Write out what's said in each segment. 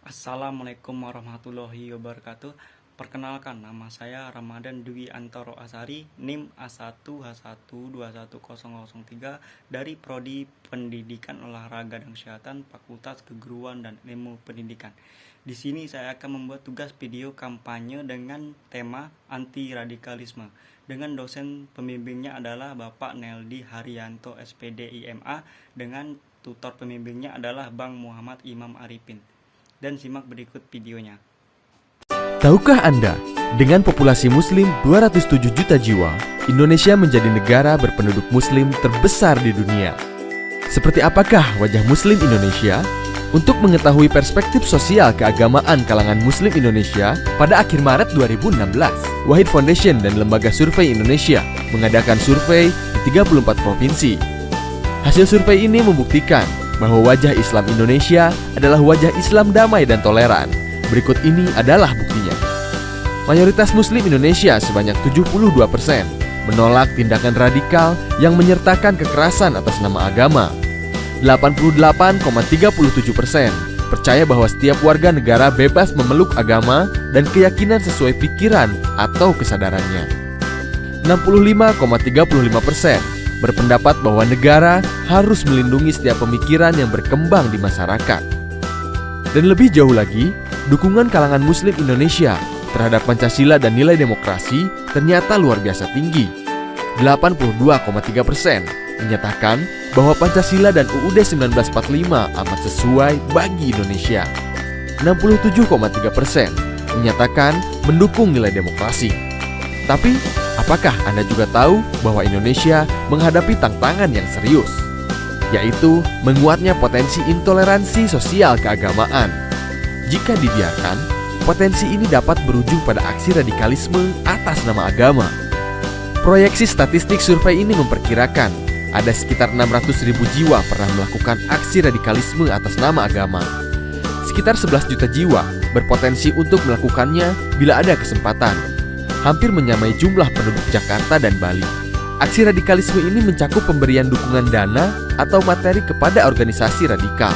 Assalamualaikum warahmatullahi wabarakatuh. Perkenalkan, nama saya Ramadan Dwi Antoro Asari, NIM A1H1210003 dari Prodi Pendidikan Olahraga dan Kesehatan Fakultas Keguruan dan Ilmu Pendidikan. Di sini saya akan membuat tugas video kampanye dengan tema anti radikalisme. Dengan dosen pembimbingnya adalah Bapak Neldi Haryanto SPD IMA, dengan tutor pembimbingnya adalah Bang Muhammad Imam Arifin. Dan simak berikut videonya. Tahukah Anda, dengan populasi muslim 207 juta jiwa, Indonesia menjadi negara berpenduduk muslim terbesar di dunia. Seperti apakah wajah muslim Indonesia? Untuk mengetahui perspektif sosial keagamaan kalangan muslim Indonesia, pada akhir Maret 2016, Wahid Foundation dan Lembaga Survei Indonesia mengadakan survei di 34 provinsi. Hasil survei ini membuktikan bahwa wajah Islam Indonesia adalah wajah Islam damai dan toleran. Berikut ini adalah buktinya. Mayoritas Muslim Indonesia sebanyak 72% menolak tindakan radikal yang menyertakan kekerasan atas nama agama. 88,37% percaya bahwa setiap warga negara bebas memeluk agama dan keyakinan sesuai pikiran atau kesadarannya. 65,35% berpendapat bahwa negara harus melindungi setiap pemikiran yang berkembang di masyarakat. Dan lebih jauh lagi, dukungan kalangan Muslim Indonesia terhadap Pancasila dan nilai demokrasi ternyata luar biasa tinggi. 82,3% menyatakan bahwa Pancasila dan UUD 1945 amat sesuai bagi Indonesia. 67,3% menyatakan mendukung nilai demokrasi. Tapi, apakah Anda juga tahu bahwa Indonesia menghadapi tantangan yang serius, yaitu menguatnya potensi intoleransi sosial keagamaan? Jika dibiarkan, potensi ini dapat berujung pada aksi radikalisme atas nama agama. Proyeksi statistik survei ini memperkirakan ada sekitar 600.000 jiwa pernah melakukan aksi radikalisme atas nama agama. Sekitar 11 juta jiwa berpotensi untuk melakukannya bila ada kesempatan, hampir menyamai jumlah penduduk Jakarta dan Bali. Aksi radikalisme ini mencakup pemberian dukungan dana atau materi kepada organisasi radikal,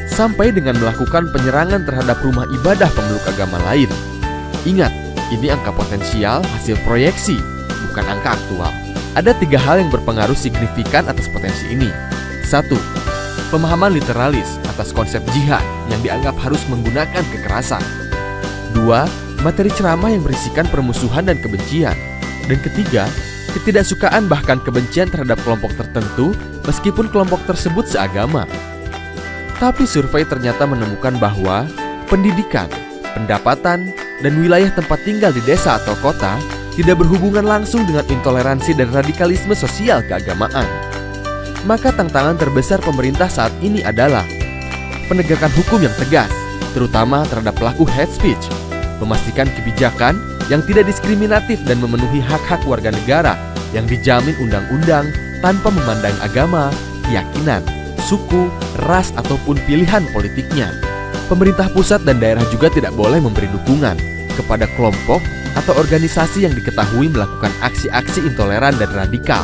sampai dengan melakukan penyerangan terhadap rumah ibadah pemeluk agama lain. Ingat, ini angka potensial hasil proyeksi, bukan angka aktual. Ada 3 hal yang berpengaruh signifikan atas potensi ini. 1. Pemahaman literalis atas konsep jihad yang dianggap harus menggunakan kekerasan. 2. Materi ceramah yang berisikan permusuhan dan kebencian. Dan ketiga, ketidaksukaan bahkan kebencian terhadap kelompok tertentu meskipun kelompok tersebut seagama. Tapi survei ternyata menemukan bahwa pendidikan, pendapatan, dan wilayah tempat tinggal di desa atau kota tidak berhubungan langsung dengan intoleransi dan radikalisme sosial keagamaan. Maka tantangan terbesar pemerintah saat ini adalah penegakan hukum yang tegas, terutama terhadap pelaku hate speech, memastikan kebijakan yang tidak diskriminatif dan memenuhi hak-hak warga negara yang dijamin undang-undang tanpa memandang agama, keyakinan, suku, ras, ataupun pilihan politiknya. Pemerintah pusat dan daerah juga tidak boleh memberi dukungan kepada kelompok atau organisasi yang diketahui melakukan aksi-aksi intoleran dan radikal.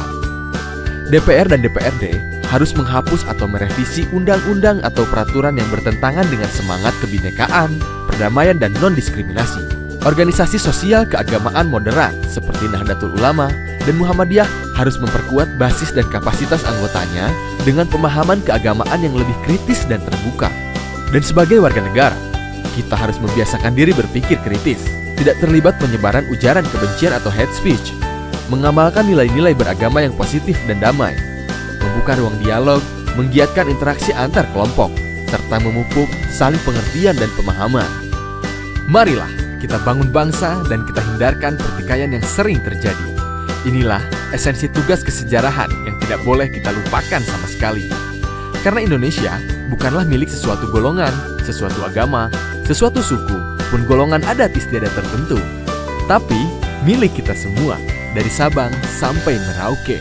DPR dan DPRD harus menghapus atau merevisi undang-undang atau peraturan yang bertentangan dengan semangat kebinekaan, perdamaian, dan non-diskriminasi. Organisasi sosial keagamaan moderat seperti Nahdlatul Ulama dan Muhammadiyah harus memperkuat basis dan kapasitas anggotanya dengan pemahaman keagamaan yang lebih kritis dan terbuka. Dan sebagai warga negara, kita harus membiasakan diri berpikir kritis, tidak terlibat penyebaran ujaran kebencian atau hate speech, mengamalkan nilai-nilai beragama yang positif dan damai, membuka ruang dialog, menggiatkan interaksi antar kelompok, serta memupuk saling pengertian dan pemahaman. Marilah kita bangun bangsa dan kita hindarkan pertikaian yang sering terjadi. Inilah esensi tugas kesejarahan yang tidak boleh kita lupakan sama sekali. Karena Indonesia bukanlah milik sesuatu golongan, sesuatu agama, sesuatu suku, pun golongan adat istiadat tertentu, tapi milik kita semua, dari Sabang sampai Merauke.